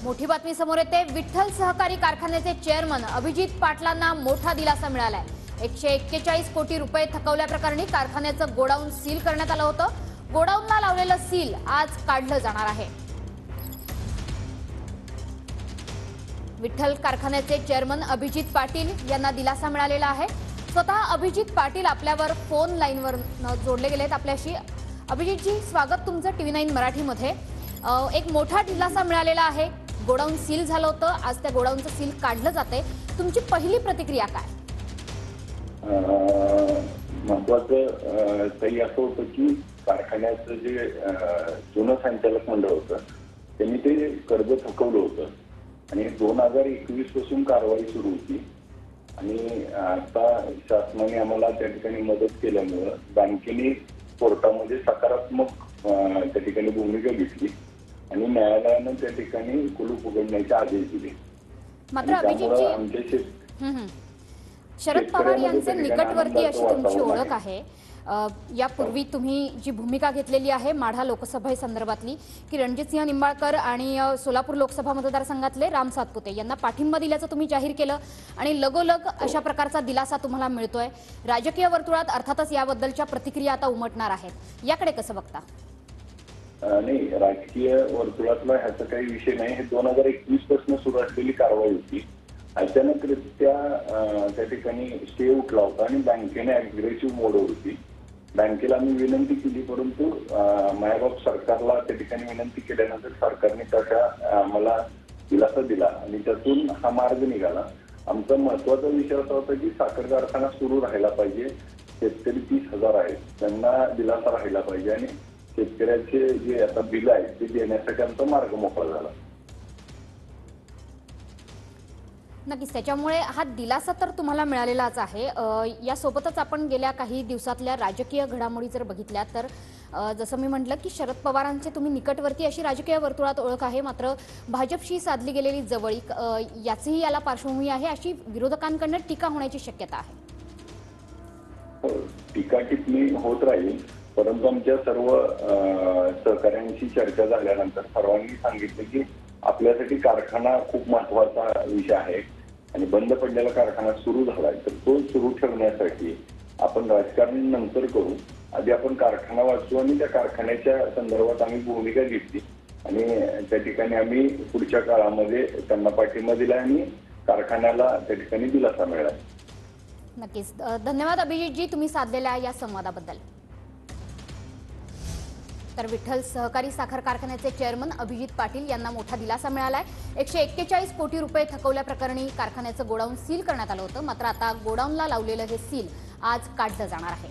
मोठी बातमी समोर येते। विठ्ठल सहकारी कारखान्याचे चेअरमन अभिजित पाटलांना मोठा दिलासा मिळालाय। 141 कोटी रुपये थकवल्याप्रकरणी कारखान्याचं गोडाऊन सील करण्यात आलं होतं। गोडाऊनला लावलेलं सील आज काढलं जाणार आहे। विठ्ठल कारखान्याचे चेअरमन अभिजित पाटील यांना दिलासा मिळालेला आहे। स्वतः अभिजित पाटील आपल्यावर फोन लाईनवर जोडले गेलेत आपल्याशी। अभिजितजी, स्वागत तुमचं TV9 मराठीमध्ये। एक मोठा दिलासा मिळालेला आहे। गोडाऊन सील झालं होतं, आज त्या गोडाऊनचं सील काढलं जाते। तुमची पहिली प्रतिक्रिया काय? महत्वाचं ताई असं होतं की कारखान्याचं जे जुनं संचालक मंडळ होतं त्यांनी ते कर्ज थकवलं होतं आणि 2021 पासून कारवाई सुरू होती आणि आता शासनाने आम्हाला त्या ठिकाणी मदत केल्यामुळे बँकेने कोर्टामध्ये सकारात्मक त्या ठिकाणी भूमिका घेतली आणि न्यायालयानं त्या ठिकाणी कुलूप उघडण्याचे आदेश दिले। मात्र अभिजितजी, शरद पवार यांचे निकटवर्ती अशी तुमची ओळख आहे। यापूर्वी तुम्ही जी भूमिका घेतलेली आहे माढा लोकसभा संदर्भातली की रणजितसिंह निंबाळकर आणि सोलापूर लोकसभा मतदारसंघातले राम सातपुते यांना पाठिंबा दिल्याचं तुम्ही जाहीर केलं आणि लगोलग अशा प्रकारचा दिलासा तुम्हाला मिळतोय। राजकीय वर्तुळात अर्थातच याबद्दलच्या प्रतिक्रिया आता उमटणार आहेत, याकडे कसं बघता? नाही, राजकीय वर्तुळातला ह्याचा काही विषय नाही। हे 2021 पासून सुरू असलेली कारवाई होती। अचानकरित्या त्या ठिकाणी स्टे उठला होता आणि बँकेने अग्रेसिव्ह मोड होती। बँकेला आम्ही विनंती केली, परंतु मायबाप सरकारला त्या ठिकाणी विनंती केल्यानंतर सरकारने तशा आम्हाला दिलासा दिला आणि त्यातून हा मार्ग निघाला। आमचा महत्वाचा विषय असा होता की साखर कारखाना सुरू राहायला पाहिजे। शेतकरी 30,000 आहेत, त्यांना दिलासा राहिला पाहिजे आणि शेतकऱ्याचे जे आता बिल आहेत ते देण्यासाठी आमचा मार्ग मोकळा झाला। नक्कीच, त्याच्यामुळे हा दिलासा तर तुम्हाला मिळालेलाच आहे। यासोबतच आपण गेल्या काही दिवसातल्या राजकीय घडामोडी जर बघितल्या तर जसं मी म्हटलं की शरद पवारांचे तुम्ही निकटवर्ती अशी राजकीय वर्तुळात ओळख आहे, मात्र भाजपशी साधली गेलेली जवळीक याचीही याला पार्श्वभूमी आहे अशी विरोधकांकडून टीका होण्याची शक्यता आहे। टीका टिप्पणी होत राहील, परंतु आमच्या सर्व सहकाऱ्यांशी चर्चा झाल्यानंतर सर्वांनी सांगितलं की आपल्यासाठी कारखाना खूप महत्वाचा विषय आहे आणि बंद पडलेला कारखाना सुरू झालाय, तर तो सुरू ठेवण्यासाठी आपण राजकारण नंतर करू, आधी आपण कारखाना वाचू आणि त्या कारखान्याच्या संदर्भात आम्ही भूमिका घेतली आणि त्या ठिकाणी आम्ही पुढच्या काळामध्ये त्यांना पाठिंबा दिला आणि कारखान्याला त्या ठिकाणी दिलासा मिळाला। नक्कीच, धन्यवाद अभिजितजी तुम्ही साधलेल्या या संवादाबद्दल। तर विठ्ठल सहकारी साखर कारखान्याचे चेअरमन अभिजित पाटील यांना मोठा दिलासा मिळालाय। 141 कोटी रुपये थकवल्याप्रकरणी कारखान्याचं गोडाऊन सील करण्यात आलं होतं, मात्र आता गोडाऊनला लावलेलं हे सील आज काढलं जाणार आहे।